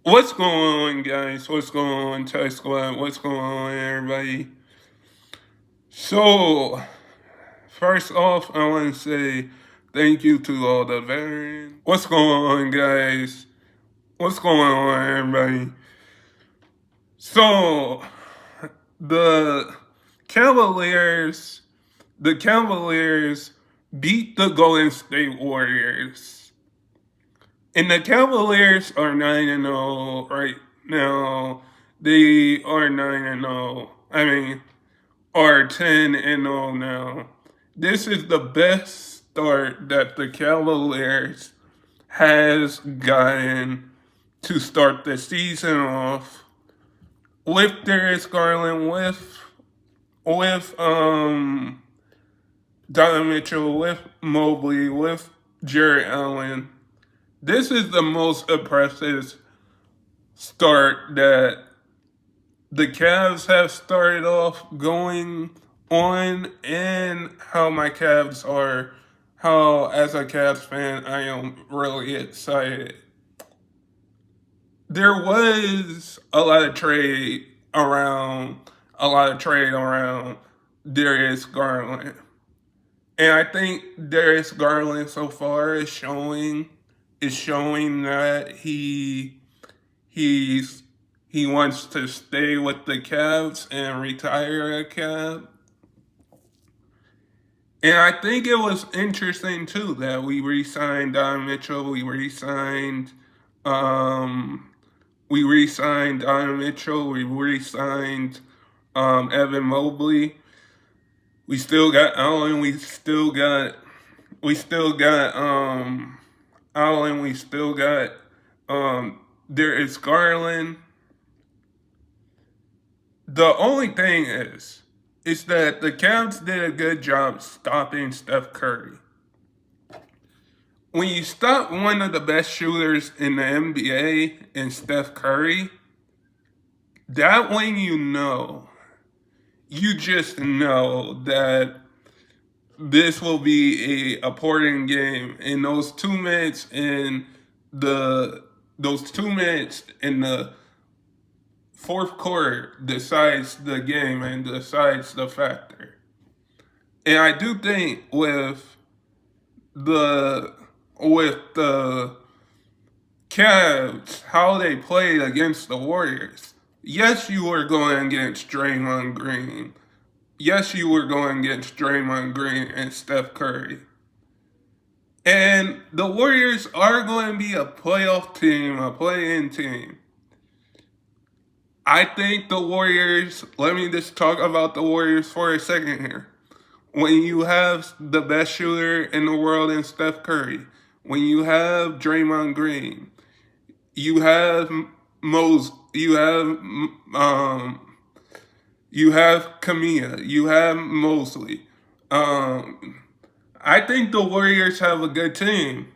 What's going on, guys? What's going on, Tech Squad? What's going on, everybody? So, first off, I want to say thank you to all the veterans. What's going on, guys? What's going on, everybody? So, the Cavaliers, the Cavaliers beat the Golden State Warriors. And the Cavaliers are 9-0 right now. They are 9-0. Are 10-0 now. This is the best start that the Cavaliers has gotten to start the season off with Darius Garland, with Donovan Mitchell, with Mobley, with Jarrett Allen. This is the most impressive start that the Cavs have started off going on, and how my Cavs are, how as a Cavs fan, I am really excited. There was a lot of trade around Darius Garland. And I think Darius Garland so far is showing that he's he wants to stay with the Cavs and retire a Cav. And I think it was interesting too that we re-signed Don Mitchell. We re-signed Don Mitchell. We re-signed Evan Mobley. We still got Allen. We still got Allen. We still got Darius Garland. The only thing is that the Cavs did a good job stopping Steph Curry. When you stop one of the best shooters in the NBA in Steph Curry, that when you just know that this will be a important game. And those 2 minutes in the fourth quarter decides the game and decides the factor. And I do think the with the Cavs, how they played against the Warriors. Yes, you were going against Draymond Green. Yes, you were going against Draymond Green and Steph Curry. And the Warriors are going to be a playoff team, a play-in team. I think the Warriors, let me just talk about the Warriors for a second here. When you have the best shooter in the world in Steph Curry, when you have Draymond Green, you have you have Kamiya, you have Mosley. I think the Warriors have a good team,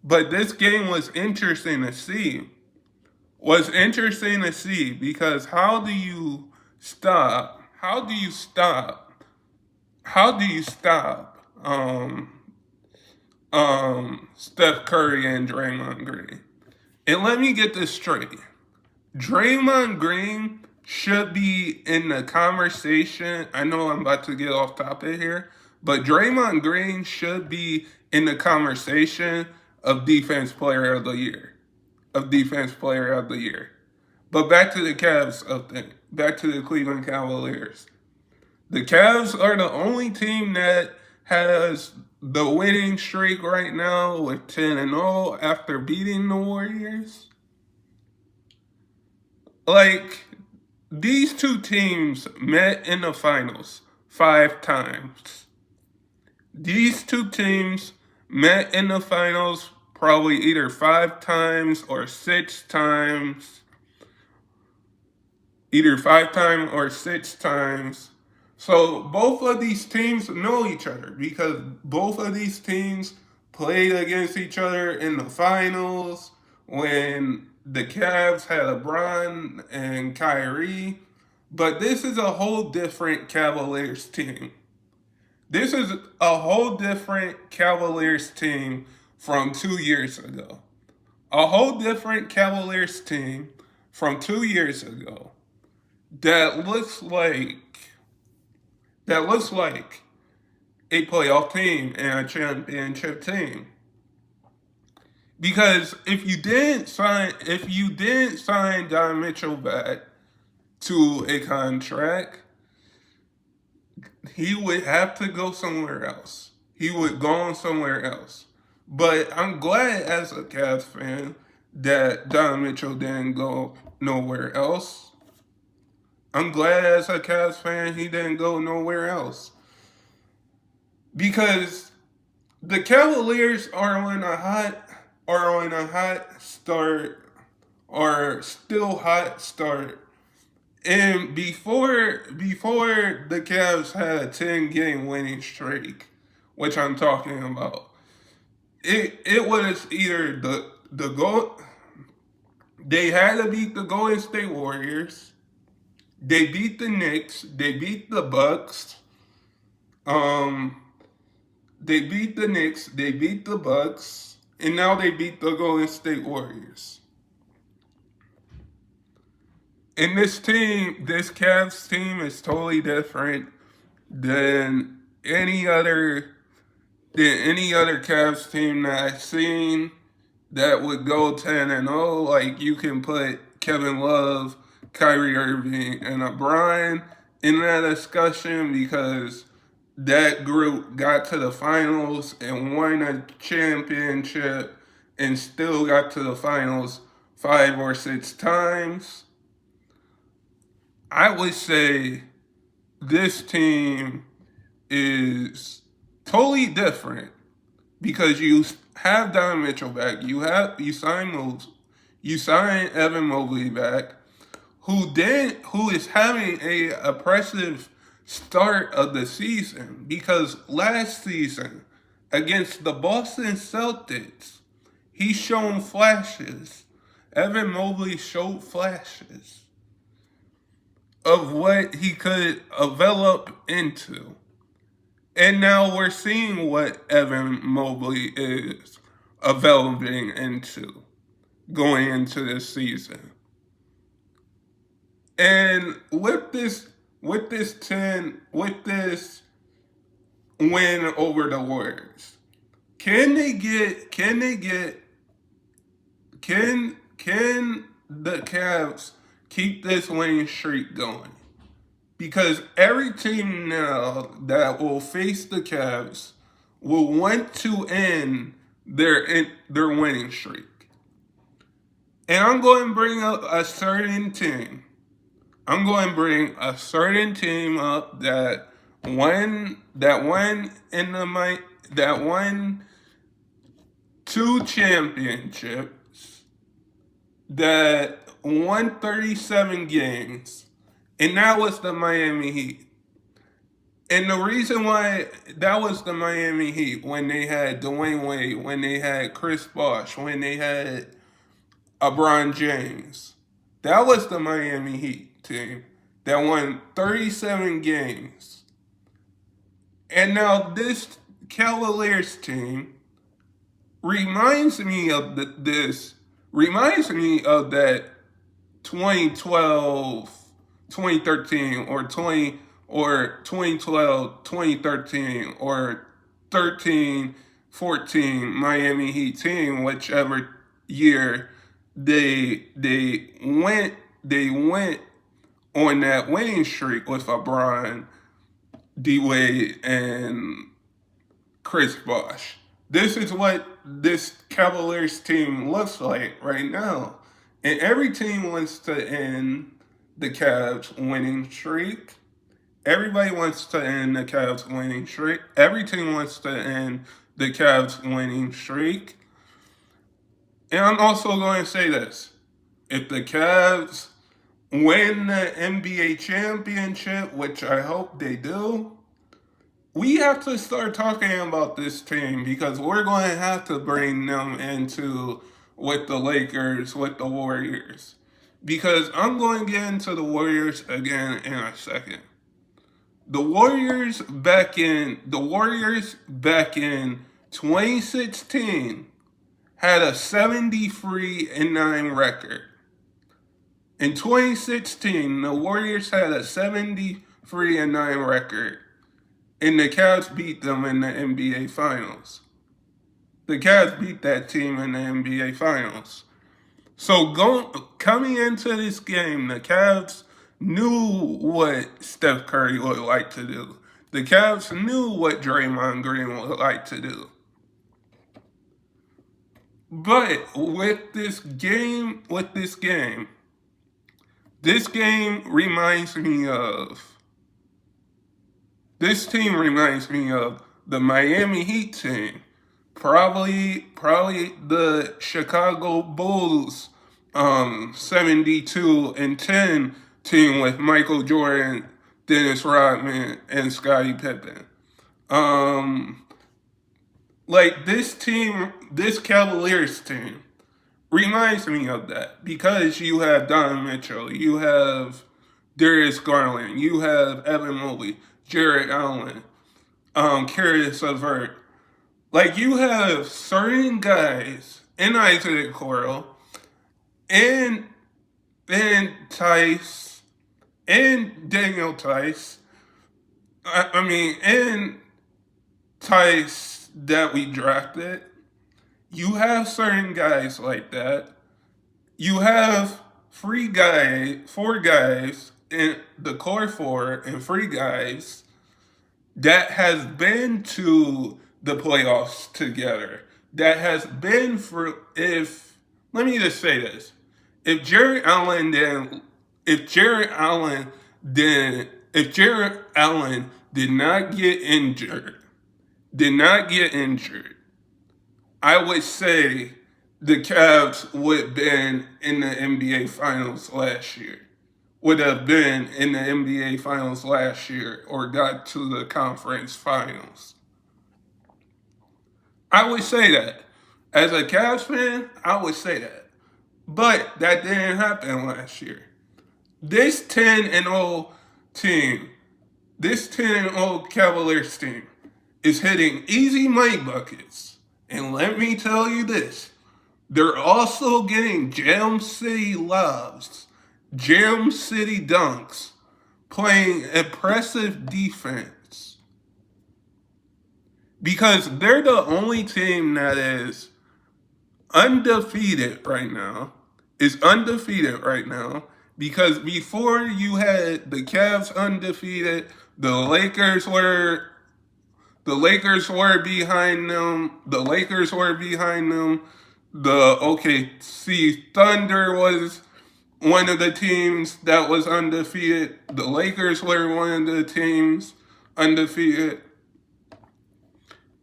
but this game was interesting to see. Because how do you stop? How do you stop? How do you stop? Steph Curry and Draymond Green. And let me get this straight. Draymond Green should be in the conversation. I know I'm about to get off topic here, but Draymond Green should be in the conversation of Defense Player of the Year. But back to the Cavs back to the Cleveland Cavaliers. The Cavs are the only team that has the winning streak right now with 10-0 after beating the Warriors. Like, these two teams met in the finals 5 times. These two teams met in the finals probably either 5 times or 6 times. Either 5 times or 6 times. So both of these teams know each other because both of these teams played against each other in the finals when the Cavs had LeBron and Kyrie. But this is a whole different Cavaliers team. This is a whole different Cavaliers team from 2 years ago. a whole different Cavaliers team from 2 years ago that looks like a playoff team and a championship team. Because if you didn't sign Don Mitchell back to a contract, he would have to go somewhere else. He would go on somewhere else. But I'm glad as a Cavs fan that Don Mitchell didn't go nowhere else. I'm glad as a Cavs fan he didn't go nowhere else. Because the Cavaliers are on a hot start, or still hot start. And before the Cavs had a 10-game winning streak, which I'm talking about, it was either the goal they had to beat the Golden State Warriors, they beat the Knicks, they beat the Bucks, they beat the Knicks, they beat the Bucks, and now they beat the Golden State Warriors. And this Cavs team is totally different than any other Cavs team that I've seen that would go 10-0. Like, you can put Kevin Love, Kyrie Irving, and LeBron in that discussion because that group got to the finals and won a championship and still got to the finals 5 or 6 times. I would say this team is totally different because you have Don Mitchell back. You sign Evan Mobley back, who is having a impressive start of the season, because last season against the Boston Celtics, he shown flashes. Evan Mobley showed flashes of what he could develop into. And now we're seeing what Evan Mobley is developing into going into this season. And with this win over the Warriors, can the Cavs keep this winning streak going? Because every team now that will face the Cavs will want to end their winning streak. And I'm going to bring up a certain team. I'm going to bring a certain team up that won 2 championships, that won 37 games, and that was the Miami Heat. And the reason why that was the Miami Heat, when they had Dwayne Wade, when they had Chris Bosh, when they had LeBron James, that was the Miami Heat team that won 37 games. And now this Cavaliers team reminds me of that 2012, 2013, or 2012, 2013, or 13, 14 Miami Heat team, whichever year they went on that winning streak with LeBron, D-Wade, and Chris Bosh. This is what this Cavaliers team looks like right now. And every team wants to end the Cavs winning streak. Everybody wants to end the Cavs winning streak. Every team wants to end the Cavs winning streak. And I'm also going to say this. If the Cavs win the NBA championship, which I hope they do, we have to start talking about this team, because we're going to have to bring them into with the Lakers, with the Warriors. Because I'm going to get into the Warriors again in a second. The Warriors back in 2016 had a 73-9 record. In 2016, the Warriors had a 73-9 record, and the Cavs beat them in the NBA Finals. The Cavs beat that team in the NBA Finals. So coming into this game, the Cavs knew what Steph Curry would like to do. The Cavs knew what Draymond Green would like to do. But with this game reminds me of, this team reminds me of the Miami Heat team. Probably the Chicago Bulls 72-10 team with Michael Jordan, Dennis Rodman, and Scottie Pippen. Like this Cavaliers team reminds me of that because you have Donovan Mitchell, you have Darius Garland, you have Evan Mobley, Jarrett Allen, Caris LeVert. Like you have certain guys, and Isaac Okoro, and Tice, and Daniel Tice. And Tice that we drafted. You have certain guys like that. You have four guys in the core four, and three guys that has been to the playoffs together. That has been let me just say this. If Jarrett Allen did not get injured, I would say the Cavs would have been in the NBA Finals last year. Or got to the conference finals. I would say that. As a Cavs fan, I would say that. But that didn't happen last year. This 10-0 Cavaliers team is hitting easy money buckets. And let me tell you this, they're also getting Jam City lobs, Jam City dunks, playing impressive defense. Because they're the only team that is undefeated right now. Because before you had the Cavs undefeated, the Lakers were behind them. The OKC Thunder was one of the teams that was undefeated. The Lakers were one of the teams undefeated.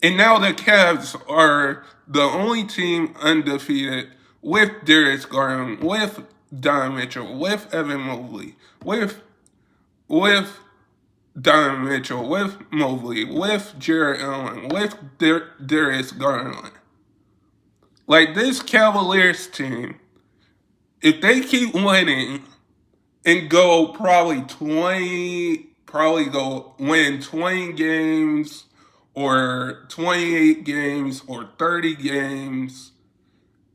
And now the Cavs are the only team undefeated with Darius Garland, with Donovan Mitchell, with Evan Mobley, with Donovan Mitchell, with Mobley, with Jarrett Allen, with Darius Garland. Like this Cavaliers team, if they keep winning and go win 20 games or 28 games or 30 games,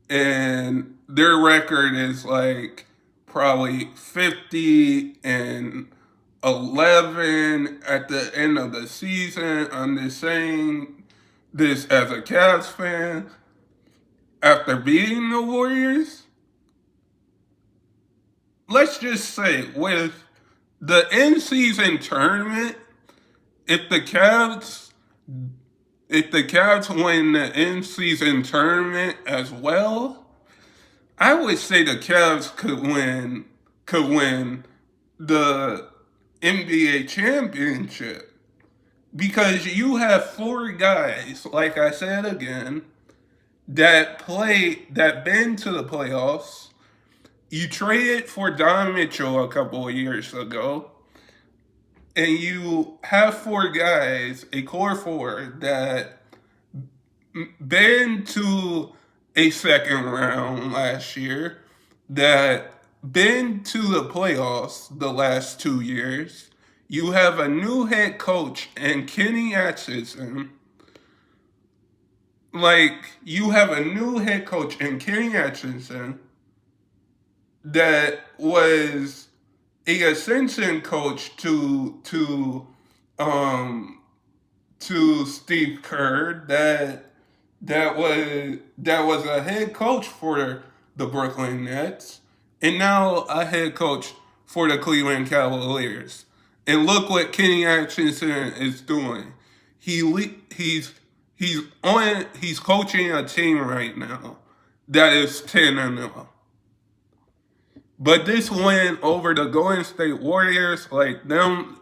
and their record is like probably 50-11 at the end of the season. I'm just saying this as a Cavs fan. After beating the Warriors, let's just say with the in-season tournament, if the Cavs win the in-season tournament as well, I would say the Cavs could win the NBA championship. Because you have four guys, like I said again, that been to the playoffs. You traded for Don Mitchell a couple of years ago. And you have four guys, a core four, that been to a second round last year, that been to the playoffs the last 2 years. You have a new head coach and Kenny Atchison, like you have a new head coach in Kenny Atkinson that was a ascension coach um to Steve Kerr that was a head coach for the Brooklyn Nets and now a head coach for the Cleveland Cavaliers. And look what Kenny Atkinson is doing. He's coaching a team right now that is 10-0. But this win over the Golden State Warriors, like them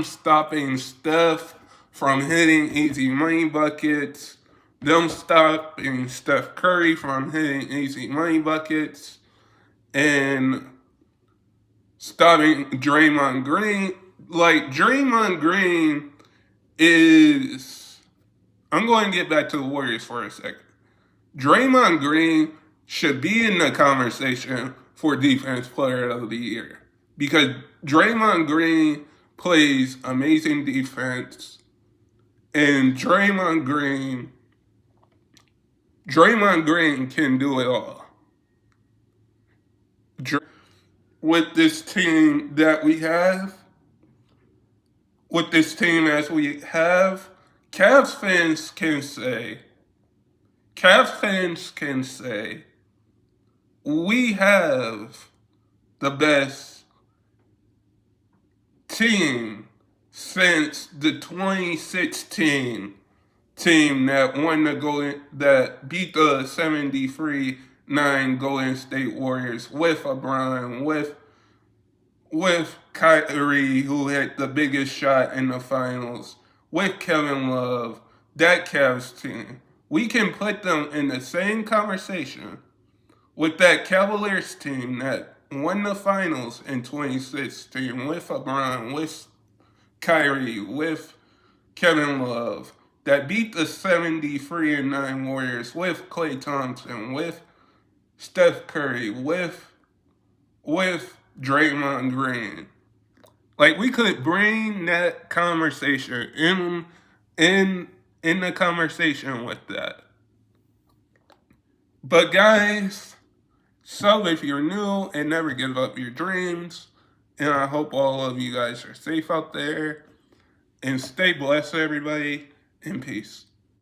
stopping Steph from hitting easy money buckets, them stopping Steph Curry from hitting easy money buckets, and stopping Draymond Green. Like Draymond Green is, I'm going to get back to the Warriors for a second. Draymond Green should be in the conversation for Defense Player of the Year because Draymond Green plays amazing defense, and Draymond Green can do it all. With this team that we have, with this team as we have, Cavs fans can say, Cavs fans can say, we have the best team since the 2016 team that beat the 73-9 Golden State Warriors with LeBron, with Kyrie, who hit the biggest shot in the finals, with Kevin Love, that Cavs team. We can put them in the same conversation with that Cavaliers team that won the finals in 2016 with LeBron, with Kyrie, with Kevin Love, that beat the 73-9 Warriors with Klay Thompson, with Steph Curry, with Draymond Green. Like we could bring that conversation in the conversation with that. But guys, so if you're new and never give up your dreams, and I hope all of you guys are safe out there and stay blessed, everybody, and peace.